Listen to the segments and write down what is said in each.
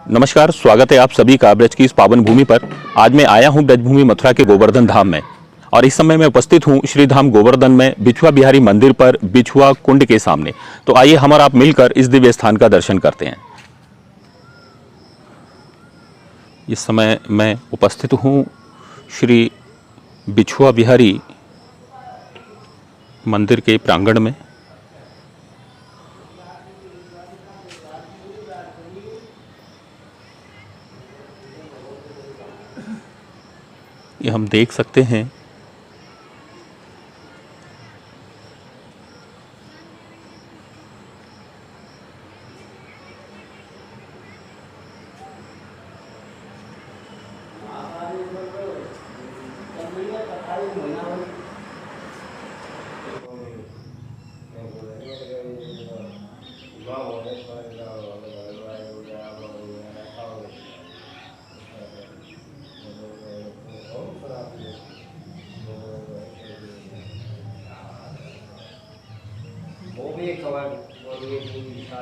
नमस्कार, स्वागत है आप सभी का ब्रज की इस पावन भूमि पर। आज मैं आया हूं ब्रजभूमि मथुरा के गोवर्धन धाम में और इस समय मैं उपस्थित हूं श्री धाम गोवर्धन में बिछुआ बिहारी मंदिर पर बिछुआ कुंड के सामने। तो आइए हम और आप मिलकर इस दिव्य स्थान का दर्शन करते हैं। इस समय मैं उपस्थित हूं श्री बिछुआ बिहारी मंदिर के प्रांगण में। ये हम देख सकते हैं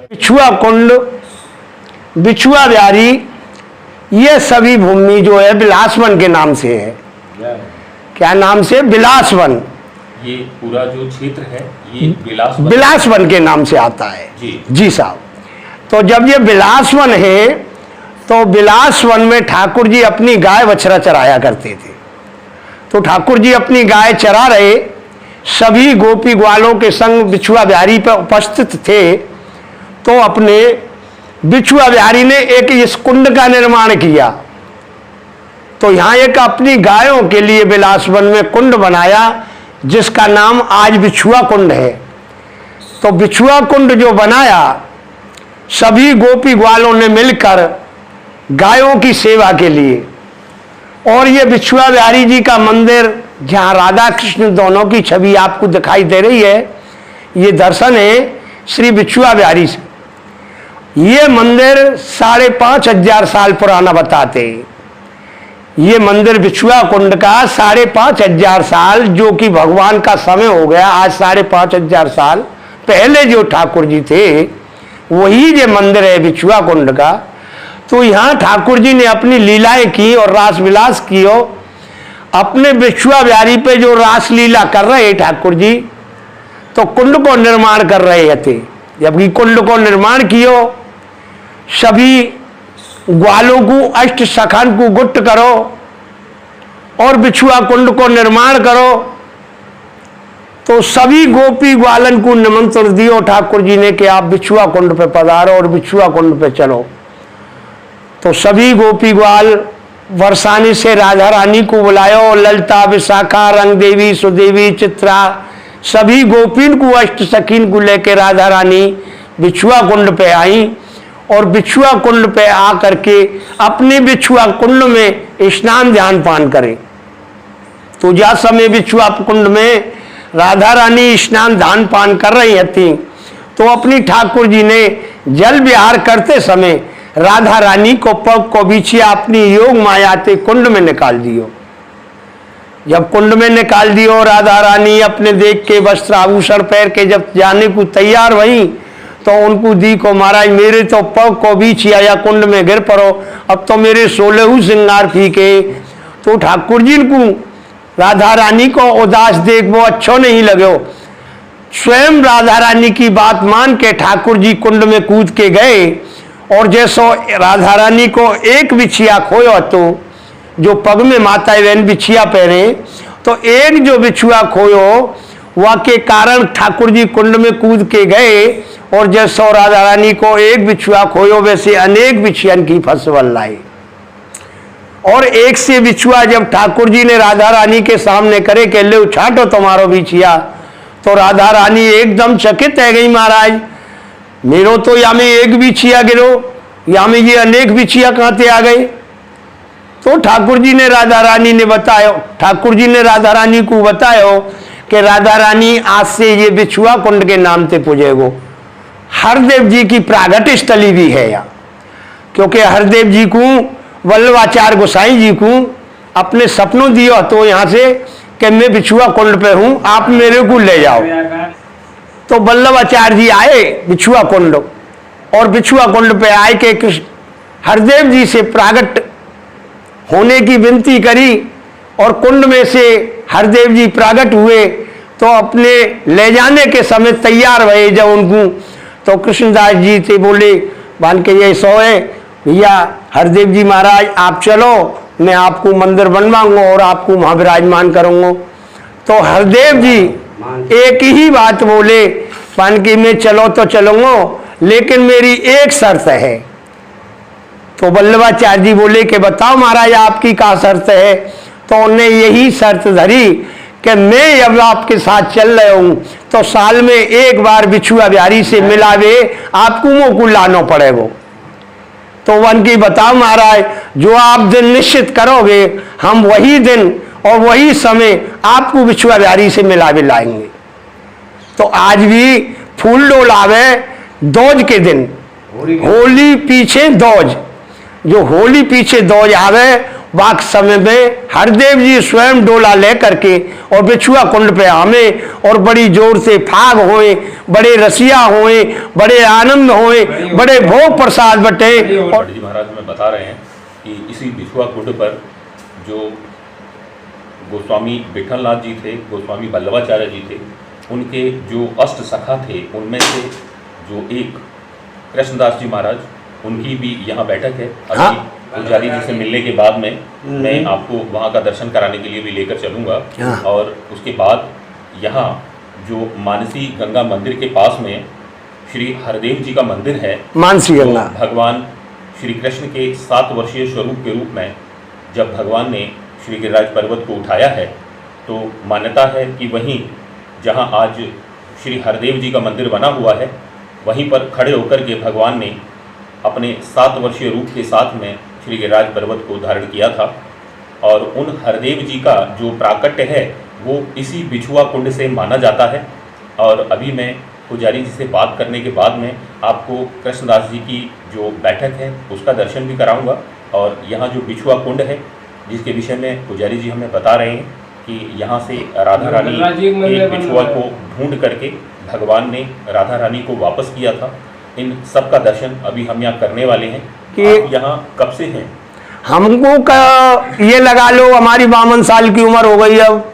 बिछुआ कुंड, बिछुआ बिहारी, ये सभी भूमि जो है बिलासवन के नाम से है। क्या नाम से? बिलासवन। ये पूरा जो क्षेत्र है ये बिलासवन के नाम से आता है। जी साहब। तो जब ये बिलासवन है तो बिलासवन में ठाकुर जी अपनी गाय बछड़ा चराया करते थे। तो ठाकुर जी अपनी गाय चरा रहे, सभी गोपी ग्वालों के संग बिछुआ बिहारी पर उपस्थित थे। तो अपने बिछुआ बिहारी ने एक इस कुंड का निर्माण किया। तो यहाँ एक अपनी गायों के लिए बिलासवन में कुंड बनाया जिसका नाम आज बिछुआ कुंड है। तो बिछुआ कुंड जो बनाया, सभी गोपी ग्वालों ने मिलकर गायों की सेवा के लिए। और ये बिछुआ बिहारी जी का मंदिर, जहाँ राधा कृष्ण दोनों की छवि आपको दिखाई दे रही है, ये दर्शन है श्री बिछुआ बिहारी से। ये मंदिर 5,500 साल पुराना बताते हैं। ये मंदिर बिछुआ कुंड का 5,500 साल, जो कि भगवान का समय हो गया। आज 5,500 साल पहले जो ठाकुर जी थे वही ये मंदिर है बिछुआ कुंड का। तो यहाँ ठाकुर जी ने अपनी लीलाएं की और रास विलास कियो। अपने बिछुआ बिहारी पे जो रास लीला कर रहे ठाकुर जी, तो कुंड को निर्माण कर रहे थे। जबकि कुंड को निर्माण कियो, सभी ग्वालों को अष्ट सखन को गुट्ट करो और बिछुआ कुंड को निर्माण करो। तो सभी गोपी ग्वालन को निमंत्रण दियो ठाकुर जी ने कि आप बिछुआ कुंड पे पधारो और बिछुआ कुंड पे चलो। तो सभी गोपी ग्वाल वर्षानी से राधा रानी को बुलायो। ललिता, विशाखा, रंग देवी, सुदेवी, चित्रा, सभी गोपीन को अष्ट सखीन को लेकर राधा रानी बिछुआ कुंड पे आई। और बिछुआ कुंड पे आकर के अपने बिछुआ कुंड में स्नान ध्यान पान करें। तो जा समय बिछुआ कुंड में राधा रानी स्नान ध्यान पान कर रही थी, तो अपनी ठाकुर जी ने जल विहार करते समय राधा रानी को पग को बिछिया अपनी योग मायाते कुंड में निकाल दियो। जब कुंड में निकाल दियो, राधा रानी अपने देख के वस्त्र आभूषण पहन के जब जाने को तैयार हुई, तो उनको दी को महाराज मेरे तो पग को बिछिया या कुंड में गिर पड़ो, अब तो मेरे 16 श्रृंगार फीके। तो ठाकुर जी को राधा रानी को उदास देख वो अच्छो नहीं लगे। स्वयं राधा रानी की बात मान के ठाकुर जी कुंड में कूद के गए। और जैसो राधा रानी को एक बिछिया खोयो, तो जो पग में माता बहन बिछिया पहने, तो एक जो बिछुआ खोयो वह के कारण ठाकुर जी कुंड में कूद के गए। और जैसो राधा रानी को एक बिछुआ खोयो, वैसे अनेक बिछियन की फसवल लाई। और एक से बिछुआ जब ठाकुर जी ने राधा रानी के सामने करे कि ले छाटो तुम्हारो बिछिया, तो राधा रानी एकदम चकित है गई, महाराज मेरो तो या में एक बिछिया गिरो, या में ये अनेक बिछिया कहाँ से आ गए। तो ठाकुर जी ने राधा रानी ने बतायो, ठाकुर जी ने राधा रानी को बतायो कि राधा रानी आज से ये बिछुआ कुंड के नाम से पूजेगो। हरदेव जी की प्रागट स्थली भी है यहाँ, क्योंकि हरदेव जी को वल्लभाचार्य गोसाई जी को अपने सपनों दियो तो यहाँ से कि मैं बिछुआ कुंड पे हूँ, आप मेरे को ले जाओ। तो वल्लभाचार्य जी आए बिछुआ कुंड, और बिछुआ कुंड पे आए के हरदेव जी से प्रागट होने की विनती करी और कुंड में से हरदेव जी प्रागट हुए तो अपने ले जाने के समय तैयार भये जब उनको, तो कृष्णदास जी से बोले बांध के ये सोए भैया हरदेव जी महाराज आप चलो, मैं आपको मंदिर बनवाऊंगा और आपको वहां विराजमान करूंगा। तो हरदेव जी एक ही बात बोले बांध के मैं चलो तो चलूंगा, लेकिन मेरी एक शर्त है। तो वल्लभाचार्य जी बोले कि बताओ महाराज आपकी क्या शर्त है। तो उन्हें यही शर्त धरी कि मैं अब आपके साथ चल रहा हूं तो साल में एक बार बिछुआ बिहारी से मिलावे आपको मुंह को लाना पड़ेगा। तो वन की बताओ महाराज जो आप दिन निश्चित करोगे हम वही दिन और वही समय आपको बिछुआ बिहारी से मिलावे लाएंगे। तो आज भी फूल डोलावे दोज के दिन, होली पीछे दोज, जो होली पीछे दोज आवे वाक समय में हरदेव जी स्वयं डोला ले करके और बिछुआ कुंड पे आवे और बड़ी जोर से फाग होए, बड़े रसिया होए, बड़े आनंद होए, बड़े भोग प्रसाद बटे। और जी महाराज हमें बता रहे हैं कि इसी बिछुआ कुंड पर जो गोस्वामी विठलनाथ जी थे, गोस्वामी वल्लभाचार्य जी थे, उनके जो अष्ट सखा थे उनमें से जो एक कृष्णदास जी महाराज, उनकी भी यहाँ बैठक है। अभी पुजारी जी से मिलने के बाद में मैं आपको वहाँ का दर्शन कराने के लिए भी लेकर चलूँगा। और उसके बाद यहाँ जो मानसी गंगा मंदिर के पास में श्री हरदेव जी का मंदिर है, मानसी गंगा, भगवान श्री कृष्ण के 7 वर्षीय स्वरूप के रूप में जब भगवान ने श्री गिरिराज पर्वत को उठाया है, तो मान्यता है कि वहीं जहाँ आज श्री हरदेव जी का मंदिर बना हुआ है, वहीं पर खड़े होकर के भगवान ने अपने 7 वर्षीय रूप के साथ में श्री गिरिराज पर्वत को धारण किया था। और उन हरदेव जी का जो प्राकट्य है वो इसी बिछुआ कुंड से माना जाता है। और अभी मैं पुजारी जी से बात करने के बाद में आपको कृष्णदास जी की जो बैठक है उसका दर्शन भी कराऊंगा। और यहाँ जो बिछुआ कुंड है जिसके विषय में पुजारी जी हमें बता रहे हैं कि यहाँ से राधा रानी के बिछुआ को ढूंढ करके भगवान ने राधा रानी को वापस किया था। इन सब का दर्शन अभी हम यहाँ करने वाले हैं। कि आप यहाँ कब से हैं? हमको का ये लगा लो हमारी 52 साल की उम्र हो गई अब,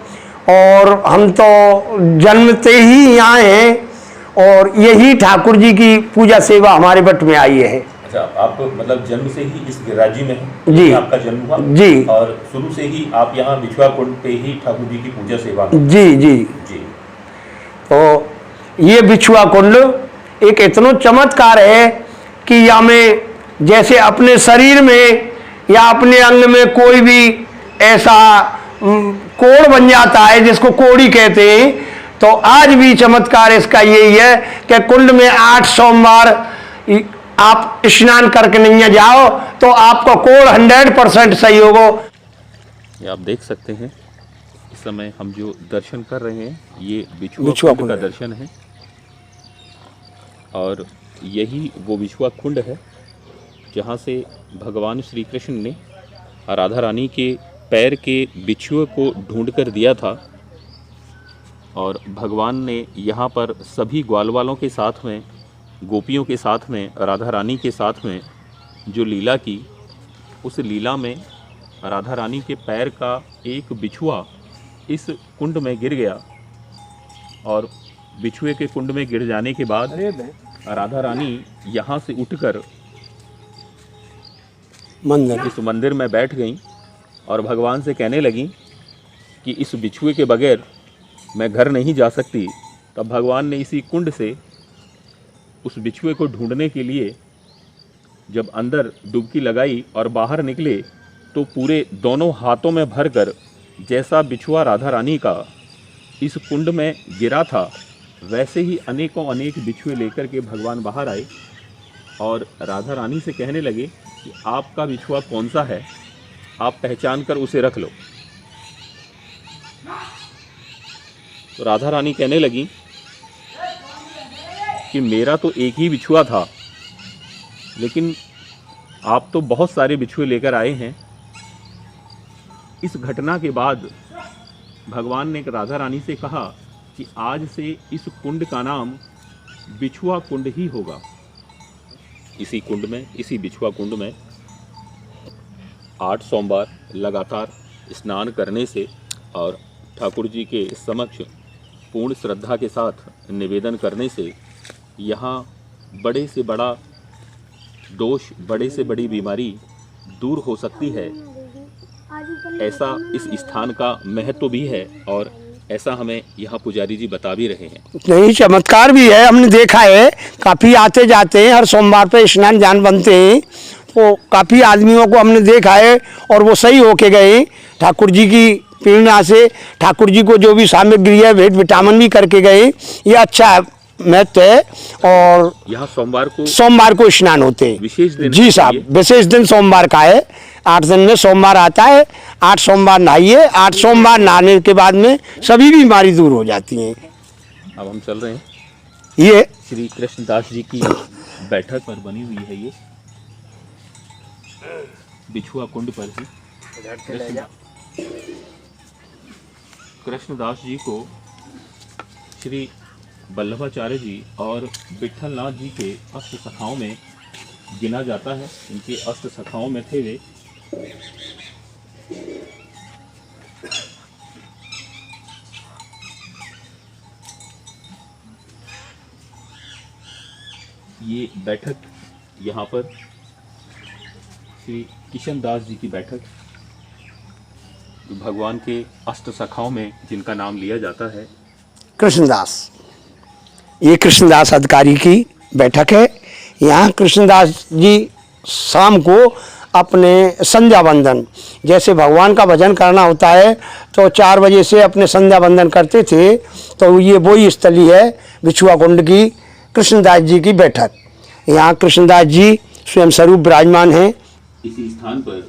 और हम तो जन्मते ही यहाँ हैं और यही ठाकुर जी की पूजा सेवा हमारे बट में आई है। अच्छा, आप मतलब जन्म से ही इस गिरिराज जी में हैं? जी, आपका जन्म हुआ जी, और शुरू से ही आप यहाँ बिछुआ कुंड पे ही ठाकुर जी की पूजा सेवा में? जी जी जी। तो ये बिछुआ कुंड एक इतना चमत्कार है कि या में जैसे अपने शरीर में या अपने अंग में कोई भी ऐसा कोड़ बन जाता है जिसको कोड़ी कहते हैं, तो आज भी चमत्कार इसका यही है कि कुंड में 8 सोमवार आप स्नान करके नहीं जाओ तो आपका कोड़ 100% सही होगा। ये आप देख सकते हैं इस समय हम जो दर्शन कर रहे हैं ये बिछुआ कुंड का दर्शन है। और यही वो बिछुआ कुंड है जहाँ से भगवान श्री कृष्ण ने राधा रानी के पैर के बिछुए को ढूंढ कर दिया था। और भगवान ने यहाँ पर सभी ग्वाल वालों के साथ में, गोपियों के साथ में, राधा रानी के साथ में जो लीला की, उस लीला में राधा रानी के पैर का एक बिछुआ इस कुंड में गिर गया। और बिछुए के कुंड में गिर जाने के बाद राधा रानी यहाँ से उठकर इस मंदिर में बैठ गईं और भगवान से कहने लगी कि इस बिछुए के बगैर मैं घर नहीं जा सकती। तब भगवान ने इसी कुंड से उस बिछुए को ढूंढने के लिए जब अंदर डुबकी लगाई और बाहर निकले तो पूरे दोनों हाथों में भरकर जैसा बिछुआ राधा रानी का इस कुंड में गिरा था वैसे ही अनेकों अनेक बिछुए लेकर के भगवान बाहर आए और राधा रानी से कहने लगे कि आपका बिछुआ कौन सा है, आप पहचान कर उसे रख लो। तो राधा रानी कहने लगी कि मेरा तो एक ही बिछुआ था, लेकिन आप तो बहुत सारे बिछुए लेकर आए हैं। इस घटना के बाद भगवान ने राधा रानी से कहा कि आज से इस कुंड का नाम बिछुआ कुंड ही होगा। इसी कुंड में, इसी बिछुआ कुंड में 8 सोमवार लगातार स्नान करने से और ठाकुर जी के समक्ष पूर्ण श्रद्धा के साथ निवेदन करने से यहाँ बड़े से बड़ा दोष, बड़े से बड़ी बीमारी दूर हो सकती है। ऐसा इस स्थान का महत्व भी है और ऐसा हमें यहाँ पुजारी जी बता भी रहे हैं। नहीं, चमत्कार भी है, हमने देखा है। काफ़ी आते जाते हैं, हर सोमवार पे स्नान जान बनते हैं, तो काफ़ी आदमियों को हमने देखा है और वो सही होके गए ठाकुर जी की प्रेरणा से। ठाकुर जी को जो भी सामग्री है भेंट विटामिन भी करके गए। ये अच्छा महत्व है। और यहाँ सोमवार को स्नान होते हैं, विशेष दिन। जी साहब, विशेष दिन सोमवार का है। 8 दिन में सोमवार आता है, 8 सोमवार नहाइए। 8 सोमवार नहाने के बाद में सभी बीमारी दूर हो जाती हैं। अब हम चल रहे हैं, ये श्री कृष्णदास जी की बैठक पर बनी हुई है। ये बिछुआ कुंड पर ही कृष्णदास जी को श्री वल्लभाचार्य जी और विठलनाथ जी के अष्ट सखाओं में गिना जाता है। इनके अष्ट सखाओं में थे वे ये बैठक, यहाँ पर श्री किशनदास जी की बैठक, भगवान के अष्ट सखाओं में जिनका नाम लिया जाता है कृष्णदास, ये कृष्णदास अधिकारी की बैठक है। यहाँ कृष्णदास जी शाम को अपने संध्या वंदन, जैसे भगवान का भजन करना होता है तो 4 बजे से अपने संध्या वंदन करते थे। तो ये वही स्थली है बिछुआ कुंड की कृष्णदास जी की बैठक। यहाँ कृष्णदास जी स्वयं स्वरूप विराजमान हैं। इसी स्थान पर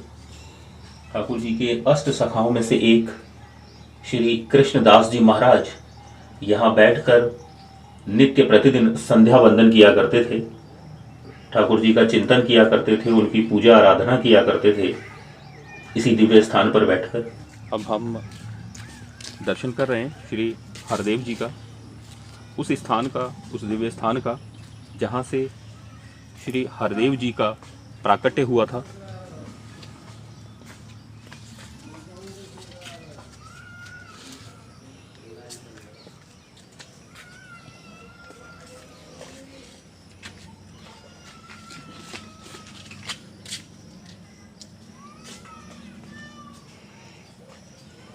ठाकुर जी के अष्ट सखाओं में से एक श्री कृष्णदास जी महाराज यहाँ बैठकर नित्य प्रतिदिन संध्या वंदन किया करते थे, ठाकुर जी का चिंतन किया करते थे, उनकी पूजा आराधना किया करते थे इसी दिव्य स्थान पर बैठकर। अब हम दर्शन कर रहे हैं श्री हरदेव जी का, उस स्थान का, उस दिव्य स्थान का जहाँ से श्री हरदेव जी का प्राकट्य हुआ था।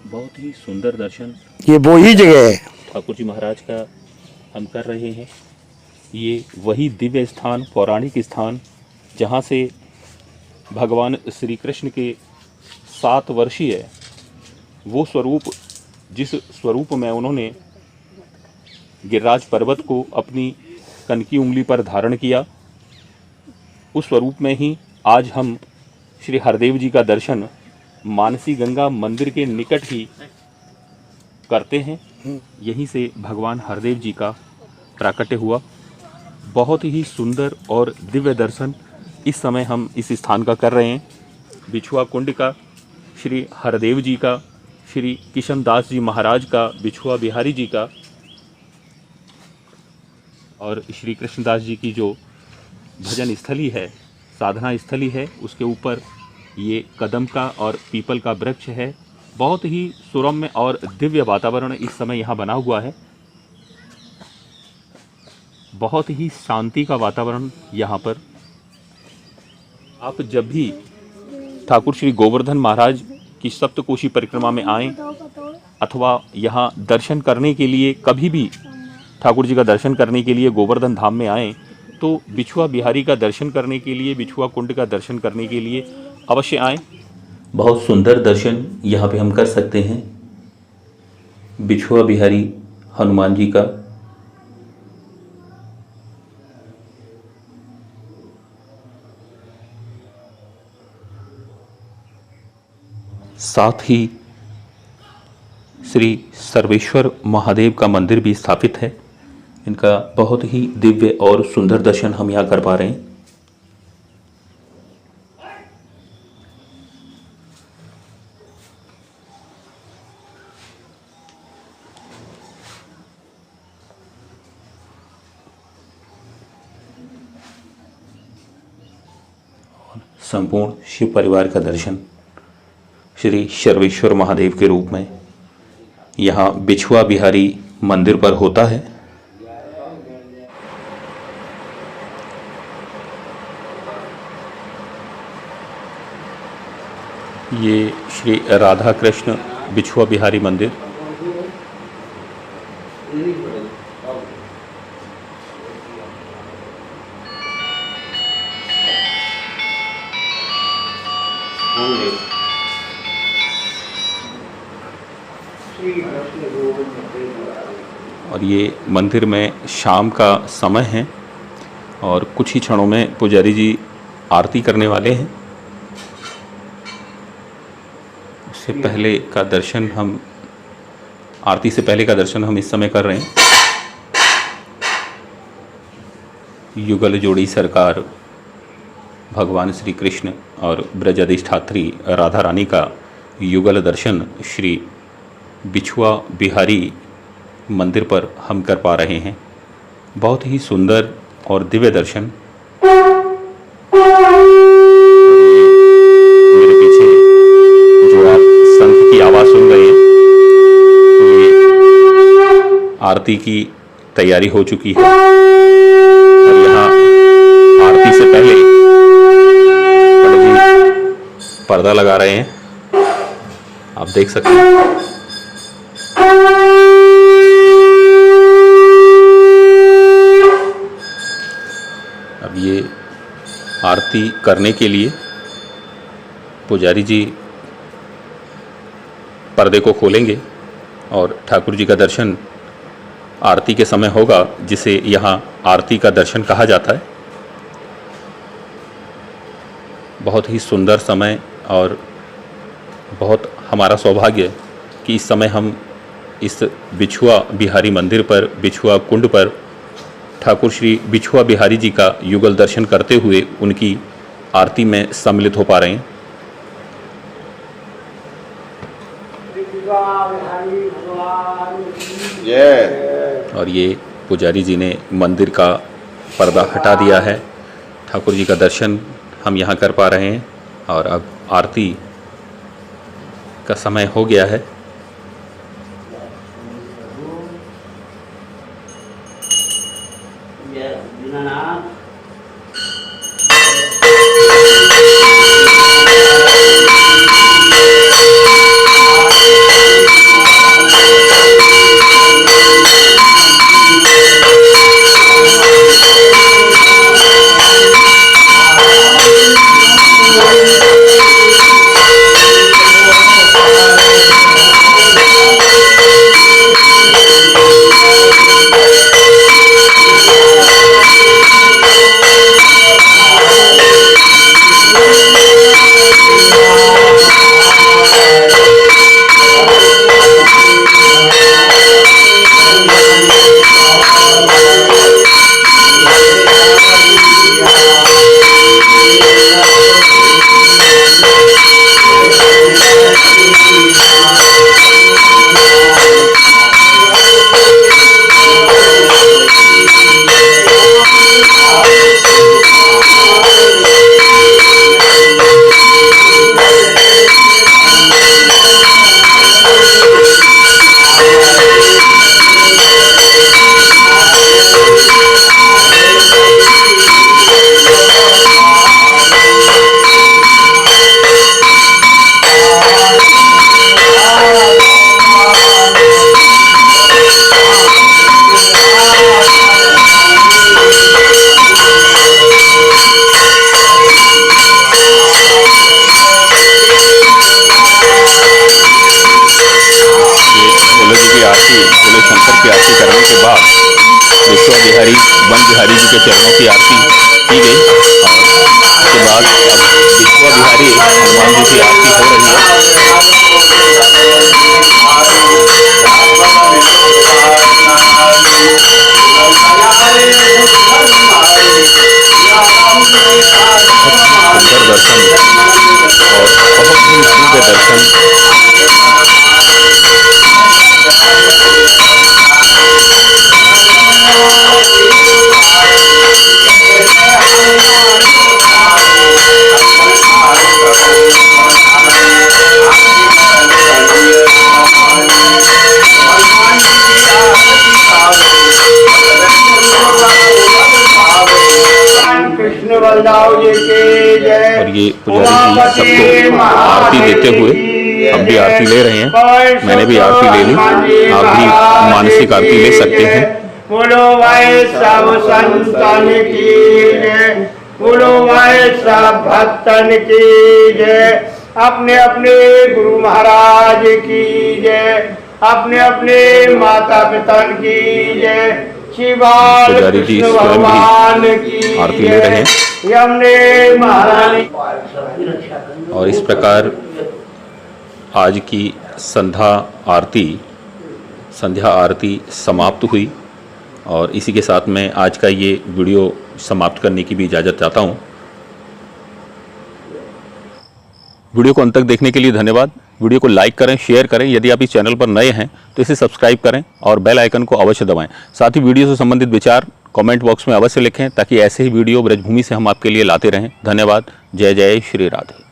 बहुत ही सुंदर दर्शन ये वो ही जगह है ठाकुर जी महाराज का हम कर रहे हैं। ये वही दिव्य स्थान, पौराणिक स्थान, जहाँ से भगवान श्री कृष्ण के 7 वर्षीय वो स्वरूप, जिस स्वरूप में उन्होंने गिरिराज पर्वत को अपनी कनकी उंगली पर धारण किया, उस स्वरूप में ही आज हम श्री हरदेव जी का दर्शन मानसी गंगा मंदिर के निकट ही करते हैं। यहीं से भगवान हरदेव जी का प्राकट्य हुआ। बहुत ही सुंदर और दिव्य दर्शन इस समय हम इस स्थान का कर रहे हैं, बिछुआ कुंड का, श्री हरदेव जी का, श्री किशनदास जी महाराज का, बिछुआ बिहारी जी का और श्री कृष्णदास जी की जो भजन स्थली है, साधना स्थली है, उसके ऊपर ये कदम का और पीपल का वृक्ष है। बहुत ही सुरम्य और दिव्य वातावरण इस समय यहाँ बना हुआ है। बहुत ही शांति का वातावरण यहाँ पर। आप जब भी ठाकुर श्री गोवर्धन महाराज की सप्तकोशी परिक्रमा में आएं अथवा यहाँ दर्शन करने के लिए, कभी भी ठाकुर जी का दर्शन करने के लिए गोवर्धन धाम में आएं, तो बिछुआ बिहारी का दर्शन करने के लिए, बिछुआ कुंड का दर्शन करने के लिए अवश्य आएं। बहुत सुंदर दर्शन यहाँ पे हम कर सकते हैं बिछुआ बिहारी हनुमान जी का। साथ ही श्री सर्वेश्वर महादेव का मंदिर भी स्थापित है। इनका बहुत ही दिव्य और सुंदर दर्शन हम यहाँ कर पा रहे हैं। संपूर्ण शिव परिवार का दर्शन श्री सर्वेश्वर महादेव के रूप में यहाँ बिछुआ बिहारी मंदिर पर होता है। ये श्री राधा कृष्ण बिछुआ बिहारी मंदिर और ये मंदिर में शाम का समय है और कुछ ही क्षणों में पुजारी जी आरती करने वाले हैं। उससे पहले का दर्शन हम आरती से पहले का दर्शन हम इस समय कर रहे हैं। युगल जोड़ी सरकार भगवान श्री कृष्ण और ब्रज अधिष्ठात्री राधा रानी का युगल दर्शन श्री बिछुआ बिहारी मंदिर पर हम कर पा रहे हैं। बहुत ही सुंदर और दिव्य दर्शन। मेरे पीछे जो आप संत की आवाज़ सुन रहे हैं, ये आरती की तैयारी हो चुकी है और यहाँ आरती से पहले पंडित जी पर्दा लगा रहे हैं, आप देख सकते हैं। अब ये आरती करने के लिए पुजारी जी पर्दे को खोलेंगे और ठाकुर जी का दर्शन आरती के समय होगा, जिसे यहाँ आरती का दर्शन कहा जाता है। बहुत ही सुंदर समय और बहुत हमारा सौभाग्य कि इस समय हम इस बिछुआ बिहारी मंदिर पर, बिछुआ कुंड पर ठाकुर श्री बिछुआ बिहारी जी का युगल दर्शन करते हुए उनकी आरती में सम्मिलित हो पा रहे हैं। और ये पुजारी जी ने मंदिर का पर्दा हटा दिया है। ठाकुर जी का दर्शन हम यहाँ कर पा रहे हैं और अब आरती का समय हो गया है। की आरती करने के बाद बिछुआ बिहारी वन बिहारी जी के चरणों की आरती की गई और उसके बाद अब बिछुआ बिहारी हनुमान जी की आरती हो रही है। सुंदर दर्शन और बहुत ही दिव्य दर्शन ये पुजारी जी सबको आरती देते हुए, हम भी आरती ले रहे हैं, मैंने भी आरती ले ली, आप भी मानसिक आरती ले सकते हैं। बोलो भाई सब संतन की जय, बोलो भाई सब भक्तन की जय, अपने अपने गुरु महाराज की जय, अपने अपने माता पिता की जय, शिवाल पुजारी जी कृष्ण स्वयं भगवान भी की आरती ले रहे हैं। यमुने महारानी। और इस प्रकार आज की संध्या आरती समाप्त हुई और इसी के साथ मैं आज का ये वीडियो समाप्त करने की भी इजाज़त चाहता हूँ। वीडियो को अंत तक देखने के लिए धन्यवाद। वीडियो को लाइक करें, शेयर करें। यदि आप इस चैनल पर नए हैं तो इसे सब्सक्राइब करें और बेल आइकन को अवश्य दबाएं। साथ ही वीडियो से संबंधित विचार कमेंट बॉक्स में अवश्य लिखें ताकि ऐसे ही वीडियो ब्रजभूमि से हम आपके लिए लाते रहें। धन्यवाद। जय जय श्री राधे।